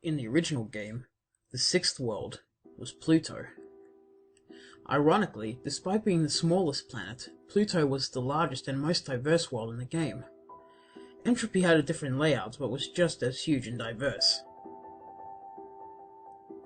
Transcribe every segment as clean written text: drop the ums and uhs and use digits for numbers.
In the original game, the sixth world was Pluto. Ironically, despite being the smallest planet, Pluto was the largest and most diverse world in the game. Entropy had a different layout, but was just as huge and diverse.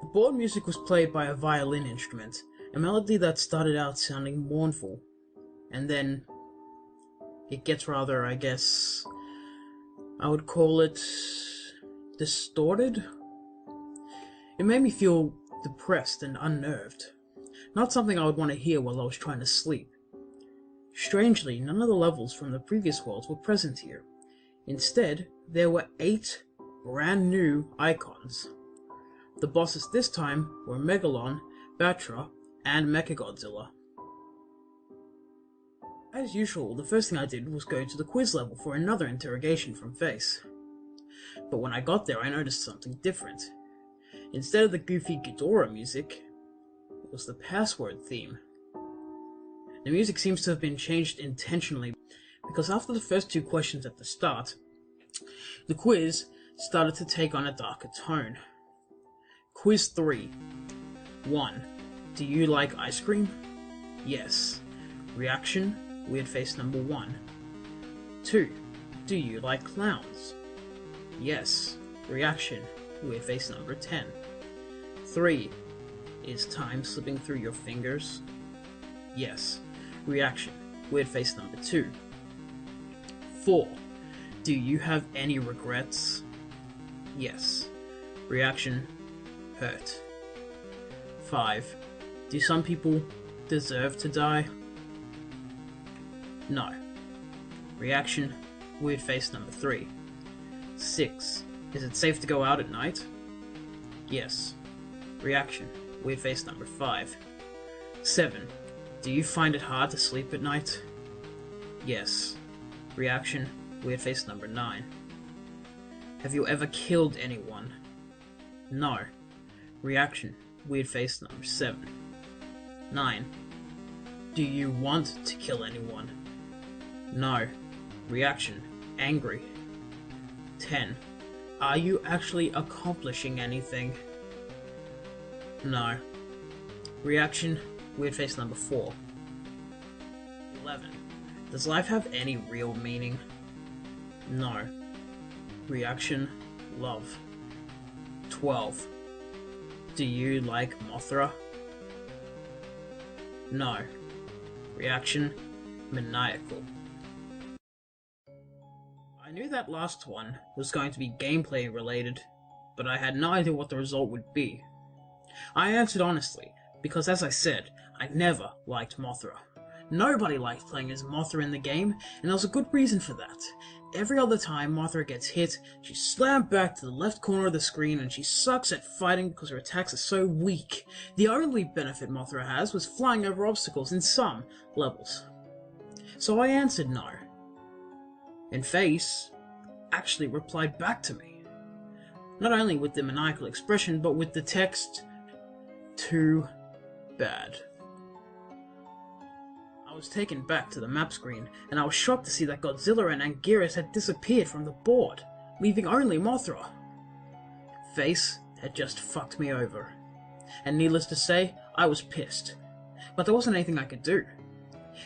The board music was played by a violin instrument, a melody that started out sounding mournful, and then it gets rather, I guess, I would call it distorted. It made me feel depressed and unnerved. Not something I would want to hear while I was trying to sleep. Strangely, none of the levels from the previous worlds were present here. Instead, there were 8 brand new icons. The bosses this time were Megalon, Batra, and Mechagodzilla. As usual, the first thing I did was go to the quiz level for another interrogation from Face. But when I got there, I noticed something different. Instead of the goofy Ghidorah music, it was the password theme. The music seems to have been changed intentionally, because after the first 2 questions at the start, the quiz started to take on a darker tone. Quiz 3. 1. Do you like ice cream? Yes. Reaction, weird face number 1. 2. Do you like clowns? Yes. Reaction, weird face number 10. 3. Is time slipping through your fingers? Yes. Reaction, weird face number 2. 4. Do you have any regrets? Yes. Reaction, hurt. 5. Do some people deserve to die? No. Reaction, weird face number 3. 6. Is it safe to go out at night? Yes. Reaction, weird face number 5. 7. Do you find it hard to sleep at night? Yes. Reaction, weird face number 9. Have you ever killed anyone? No. Reaction, weird face number 7. 9. Do you want to kill anyone? No. Reaction, angry. 10. Are you actually accomplishing anything? No. Reaction, weird face number 4. 11. Does life have any real meaning? No. Reaction, love. 12. Do you like Mothra? No. Reaction, maniacal. I knew that last one was going to be gameplay related, but I had no idea what the result would be. I answered honestly, because as I said, I never liked Mothra. Nobody liked playing as Mothra in the game, and there was a good reason for that. Every other time Mothra gets hit, she's slammed back to the left corner of the screen and she sucks at fighting because her attacks are so weak. The only benefit Mothra has was flying over obstacles in some levels. So I answered no. And Face actually replied back to me. Not only with the maniacal expression, but with the text, "Too bad." I was taken back to the map screen, and I was shocked to see that Godzilla and Anguirus had disappeared from the board, leaving only Mothra. Face had just fucked me over. And needless to say, I was pissed. But there wasn't anything I could do.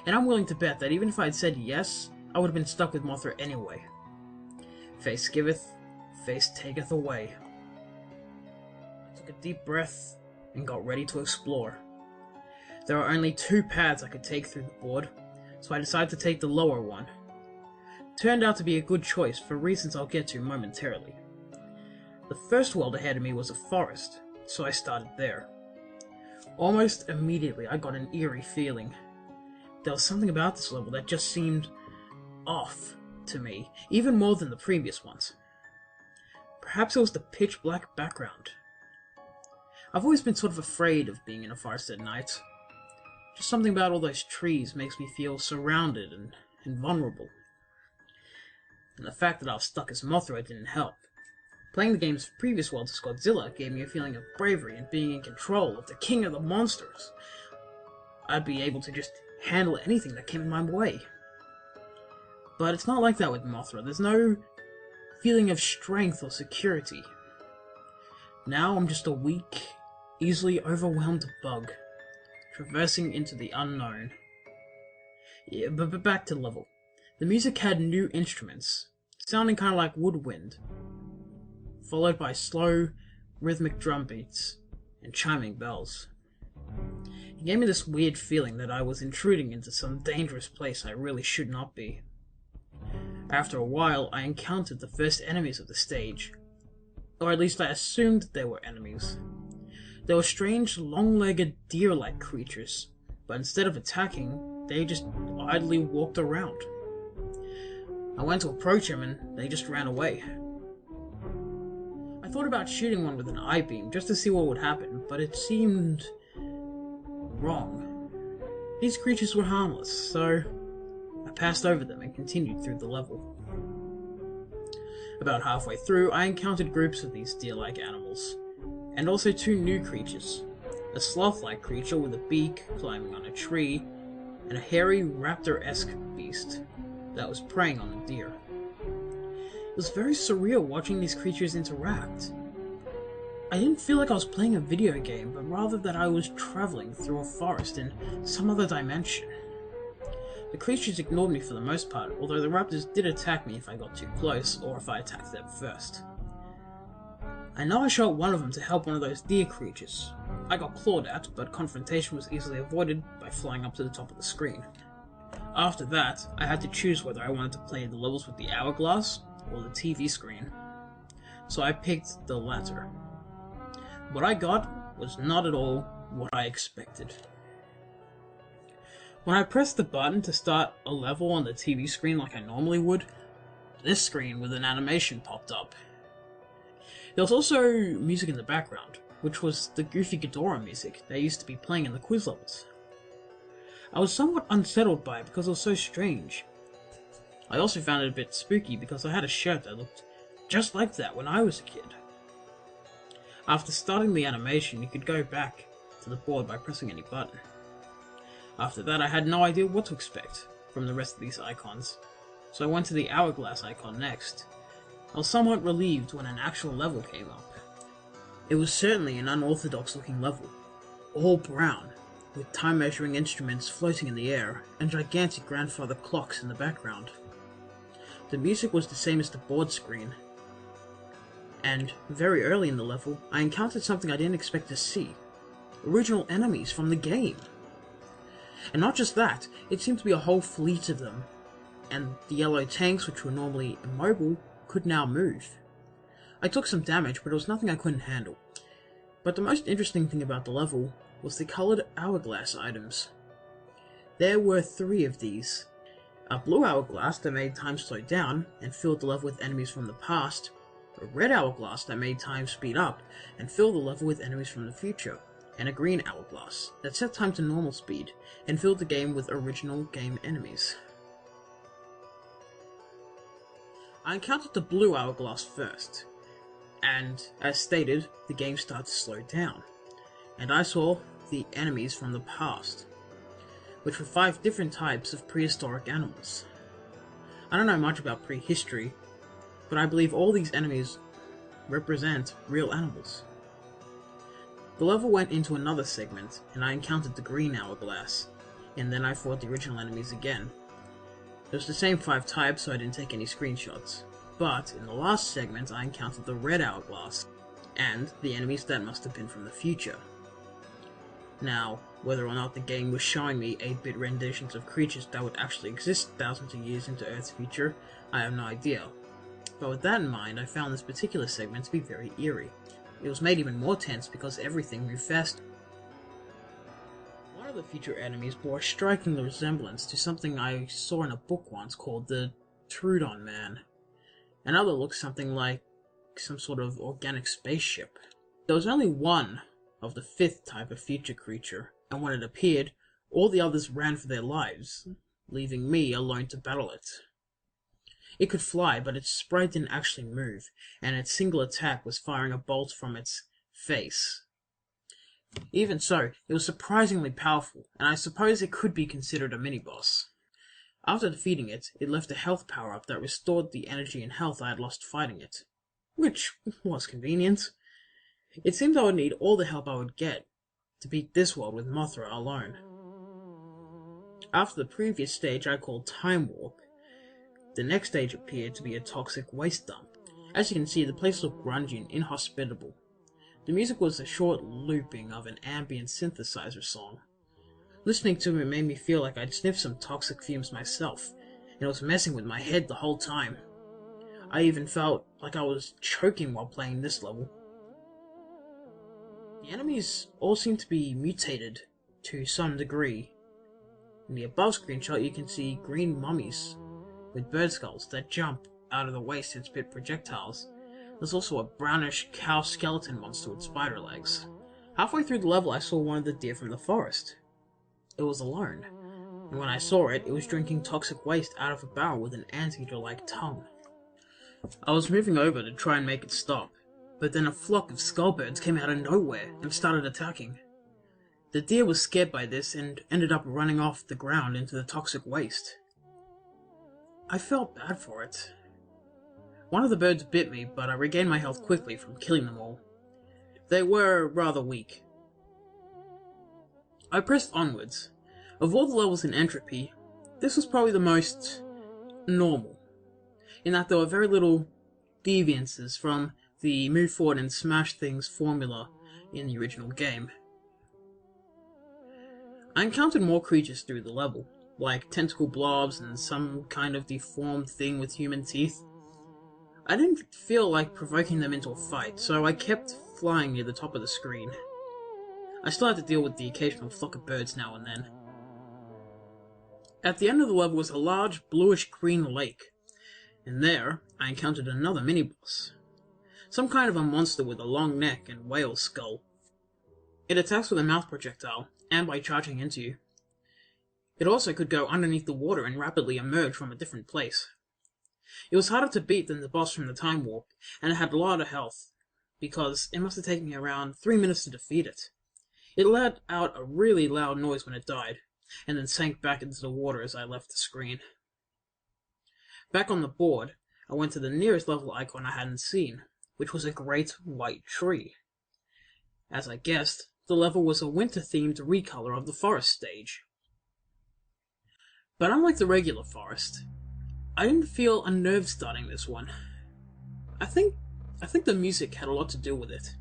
And I'm willing to bet that even if I had said yes, I would have been stuck with Mothra anyway. Face giveth, face taketh away. I took a deep breath and got ready to explore. There are only 2 paths I could take through the board, so I decided to take the lower one. Turned out to be a good choice for reasons I'll get to momentarily. The first world ahead of me was a forest, so I started there. Almost immediately I got an eerie feeling. There was something about this level that just seemed off to me, even more than the previous ones. Perhaps it was the pitch black background. I've always been sort of afraid of being in a forest at night. Just something about all those trees makes me feel surrounded and vulnerable. And the fact that I was stuck as Mothra didn't help. Playing the game's previous worlds as Godzilla gave me a feeling of bravery and being in control of the king of the monsters. I'd be able to just handle anything that came in my way. But it's not like that with Mothra. There's no feeling of strength or security. Now I'm just a weak, easily overwhelmed bug, traversing into the unknown. Yeah, but back to the level. The music had new instruments, sounding kind of like woodwind, followed by slow, rhythmic drum beats and chiming bells. It gave me this weird feeling that I was intruding into some dangerous place I really should not be. After a while, I encountered the first enemies of the stage, or at least I assumed they were enemies. They were strange, long-legged, deer-like creatures, but instead of attacking, they just idly walked around. I went to approach them and they just ran away. I thought about shooting one with an eye beam just to see what would happen, but it seemed wrong. These creatures were harmless, so I passed over them and continued through the level. About halfway through, I encountered groups of these deer-like animals, and also two new creatures. A sloth-like creature with a beak climbing on a tree, and a hairy raptor-esque beast that was preying on the deer. It was very surreal watching these creatures interact. I didn't feel like I was playing a video game, but rather that I was traveling through a forest in some other dimension. The creatures ignored me for the most part, although the raptors did attack me if I got too close, or if I attacked them first. I know I shot one of them to help one of those deer creatures. I got clawed at, but confrontation was easily avoided by flying up to the top of the screen. After that, I had to choose whether I wanted to play the levels with the hourglass or the TV screen. So I picked the latter. What I got was not at all what I expected. When I pressed the button to start a level on the TV screen like I normally would, this screen with an animation popped up. There was also music in the background, which was the goofy Ghidorah music that used to be playing in the quiz levels. I was somewhat unsettled by it because it was so strange. I also found it a bit spooky because I had a shirt that looked just like that when I was a kid. After starting the animation, you could go back to the board by pressing any button. After that, I had no idea what to expect from the rest of these icons, so I went to the hourglass icon next. I was somewhat relieved when an actual level came up. It was certainly an unorthodox looking level, all brown, with time-measuring instruments floating in the air, and gigantic grandfather clocks in the background. The music was the same as the board screen, and very early in the level, I encountered something I didn't expect to see. Original enemies from the game. And not just that, it seemed to be a whole fleet of them, and the yellow tanks, which were normally immobile, could now move. I took some damage, but it was nothing I couldn't handle. But the most interesting thing about the level was the coloured hourglass items. There were 3 of these. A blue hourglass that made time slow down and filled the level with enemies from the past, a red hourglass that made time speed up and filled the level with enemies from the future, and a green hourglass that set time to normal speed and filled the game with original game enemies. I encountered the blue hourglass first, and as stated, the game started to slow down, and I saw the enemies from the past, which were 5 different types of prehistoric animals. I don't know much about prehistory, but I believe all these enemies represent real animals. The level went into another segment, and I encountered the green hourglass, and then I fought the original enemies again. It was the same 5 types, so I didn't take any screenshots. But in the last segment, I encountered the red hourglass, and the enemies that must have been from the future. Now, whether or not the game was showing me 8-bit renditions of creatures that would actually exist thousands of years into Earth's future, I have no idea. But with that in mind, I found this particular segment to be very eerie. It was made even more tense because everything moved fast. One of the future enemies bore a striking resemblance to something I saw in a book once called the Trudon Man. Another looked something like some sort of organic spaceship. There was only one of the 5th type of future creature, and when it appeared, all the others ran for their lives, leaving me alone to battle it. It could fly, but its sprite didn't actually move, and its single attack was firing a bolt from its face. Even so, it was surprisingly powerful, and I suppose it could be considered a mini-boss. After defeating it, it left a health power-up that restored the energy and health I had lost fighting it, which was convenient. It seemed I would need all the help I would get to beat this world with Mothra alone. After the previous stage I called Time Warp, the next stage appeared to be a toxic waste dump. As you can see, the place looked grungy and inhospitable. The music was a short looping of an ambient synthesizer song. Listening to it made me feel like I'd sniffed some toxic fumes myself, and it was messing with my head the whole time. I even felt like I was choking while playing this level. The enemies all seem to be mutated to some degree. In the above screenshot you can see green mummies with bird skulls that jump out of the waste and spit projectiles. There's also a brownish cow skeleton monster with spider legs. Halfway through the level I saw one of the deer from the forest. It was alone, and when I saw it, it was drinking toxic waste out of a barrel with an anteater-like tongue. I was moving over to try and make it stop, but then a flock of skullbirds came out of nowhere and started attacking. The deer was scared by this and ended up running off the ground into the toxic waste. I felt bad for it. One of the birds bit me, but I regained my health quickly from killing them all. They were rather weak. I pressed onwards. Of all the levels in Entropy, this was probably the most normal, in that there were very little deviances from the move forward and smash things formula in the original game. I encountered more creatures through the level, like tentacle blobs and some kind of deformed thing with human teeth. I didn't feel like provoking them into a fight, so I kept flying near the top of the screen. I still had to deal with the occasional flock of birds now and then. At the end of the level was a large bluish-green lake, and there I encountered another mini-boss. Some kind of a monster with a long neck and whale skull. It attacks with a mouth projectile, and by charging into you. It also could go underneath the water and rapidly emerge from a different place. It was harder to beat than the boss from the Time Warp, and it had a lot of health, because it must have taken me around 3 minutes to defeat it. It let out a really loud noise when it died, and then sank back into the water as I left the screen. Back on the board, I went to the nearest level icon I hadn't seen, which was a great white tree. As I guessed, the level was a winter-themed recolor of the forest stage. But unlike the regular forest, I didn't feel unnerved starting this one. I think the music had a lot to do with it.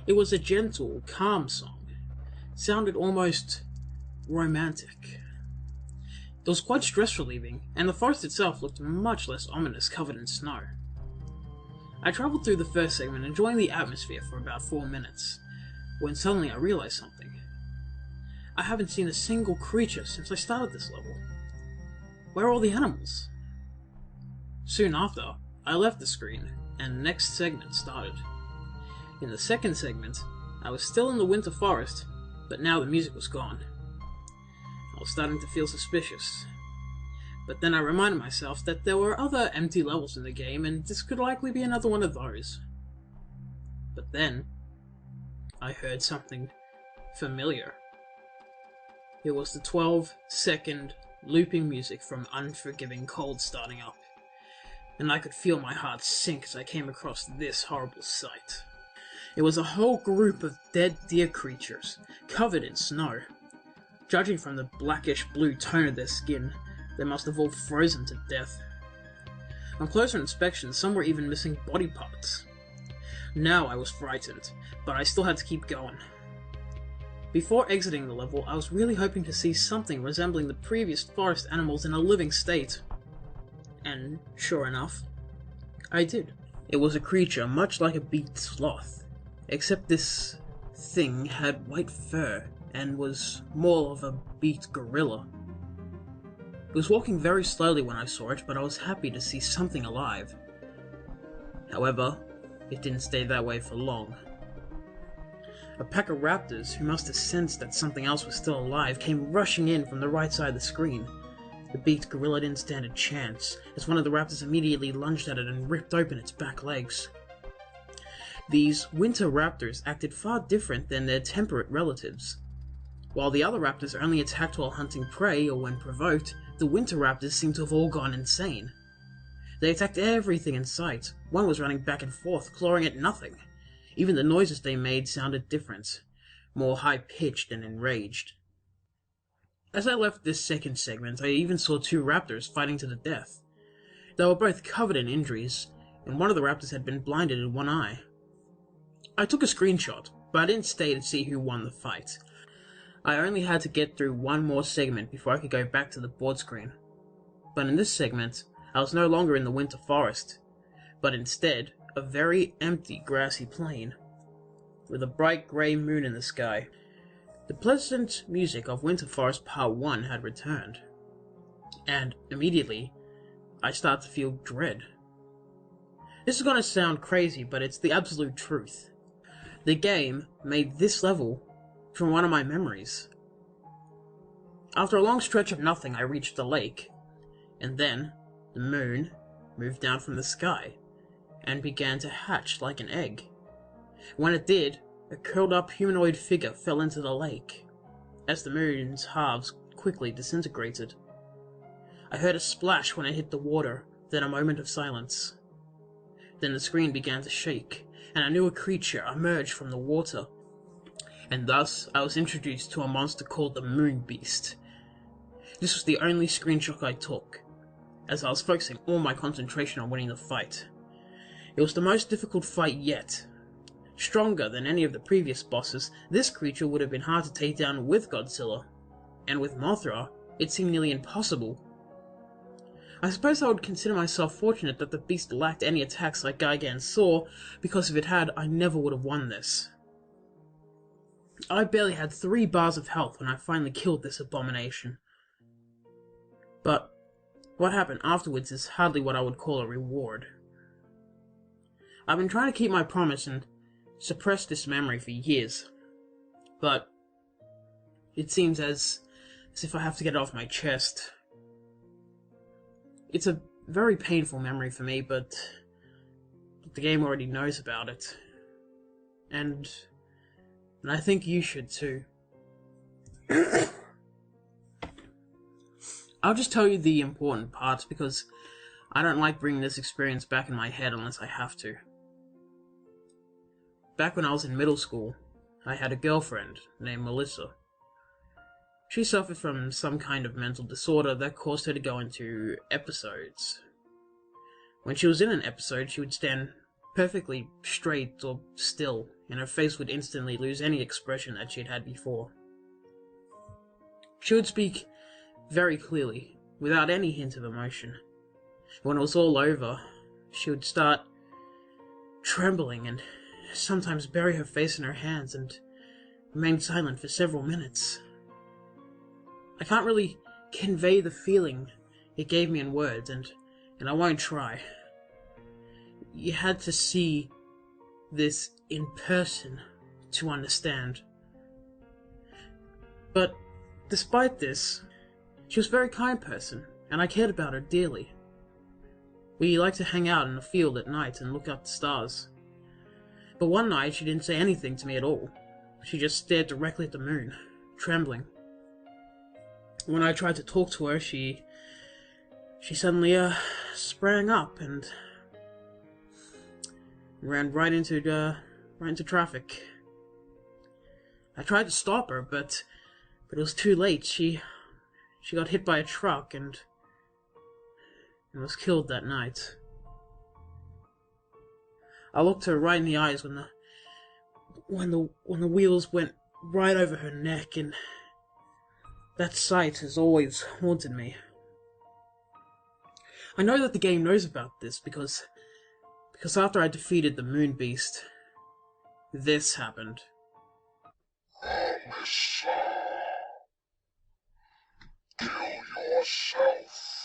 It was a gentle, calm song. Sounded almost romantic. It was quite stress-relieving, and the forest itself looked much less ominous, covered in snow. I travelled through the first segment, enjoying the atmosphere for about 4 minutes, when suddenly I realised something. I haven't seen a single creature since I started this level. Where are all the animals? Soon after, I left the screen, and the next segment started. In the second segment, I was still in the winter forest, but now the music was gone. I was starting to feel suspicious. But then I reminded myself that there were other empty levels in the game, and this could likely be another one of those. But then, I heard something familiar. It was the 12-second looping music from Unforgiving Cold starting up, and I could feel my heart sink as I came across this horrible sight. It was a whole group of dead deer creatures, covered in snow. Judging from the blackish-blue tone of their skin, they must have all frozen to death. On closer inspection, some were even missing body parts. Now I was frightened, but I still had to keep going. Before exiting the level, I was really hoping to see something resembling the previous forest animals in a living state. And, sure enough, I did. It was a creature much like a beaked sloth, except this thing had white fur and was more of a beaked gorilla. It was walking very slowly when I saw it, but I was happy to see something alive. However, it didn't stay that way for long. A pack of raptors, who must have sensed that something else was still alive, came rushing in from the right side of the screen. The beaked gorilla didn't stand a chance, as one of the raptors immediately lunged at it and ripped open its back legs. These winter raptors acted far different than their temperate relatives. While the other raptors only attacked while hunting prey or when provoked, the winter raptors seemed to have all gone insane. They attacked everything in sight. One was running back and forth, clawing at nothing. Even the noises they made sounded different, more high-pitched and enraged. As I left this second segment, I even saw two raptors fighting to the death. They were both covered in injuries, and one of the raptors had been blinded in one eye. I took a screenshot, but I didn't stay to see who won the fight. I only had to get through one more segment before I could go back to the board screen. But in this segment, I was no longer in the winter forest, but instead a very empty grassy plain, with a bright grey moon in the sky. The pleasant music of Winter Forest Part 1 had returned, and immediately I started to feel dread. This is gonna sound crazy, but it's the absolute truth. The game made this level from one of my memories. After a long stretch of nothing, I reached the lake, and then the moon moved down from the sky and began to hatch like an egg. When it did, a curled-up humanoid figure fell into the lake, as the moon's halves quickly disintegrated. I heard a splash when it hit the water, then a moment of silence. Then the screen began to shake, and I knew a creature emerged from the water. And thus, I was introduced to a monster called the Moon Beast. This was the only screenshot I took, as I was focusing all my concentration on winning the fight. It was the most difficult fight yet. Stronger than any of the previous bosses, this creature would have been hard to take down with Godzilla, and with Mothra, it seemed nearly impossible. I suppose I would consider myself fortunate that the beast lacked any attacks like Gigan saw, because if it had, I never would have won this. I barely had 3 bars of health when I finally killed this abomination. But what happened afterwards is hardly what I would call a reward. I've been trying to keep my promise and suppress this memory for years, but it seems as if I have to get it off my chest. It's a very painful memory for me, but the game already knows about it, and I think you should too. I'll just tell you the important parts, because I don't like bringing this experience back in my head unless I have to. Back when I was in middle school, I had a girlfriend named Melissa. She suffered from some kind of mental disorder that caused her to go into episodes. When she was in an episode, she would stand perfectly straight or still, and her face would instantly lose any expression that she had had before. She would speak very clearly, without any hint of emotion. When it was all over, she would start trembling and sometimes bury her face in her hands and remain silent for several minutes. I can't really convey the feeling it gave me in words, and I won't try. You had to see this in person to understand. But despite this, she was a very kind person, and I cared about her dearly. We liked to hang out in the field at night and look up at the stars. But one night she didn't say anything to me at all. She just stared directly at the moon, trembling. When I tried to talk to her, she suddenly sprang up and ran right into traffic. I tried to stop her, but it was too late. She got hit by a truck and was killed that night. I looked her right in the eyes when the wheels went right over her neck, and that sight has always haunted me. I know that the game knows about this because after I defeated the Moon Beast, this happened. Melissa, kill yourself.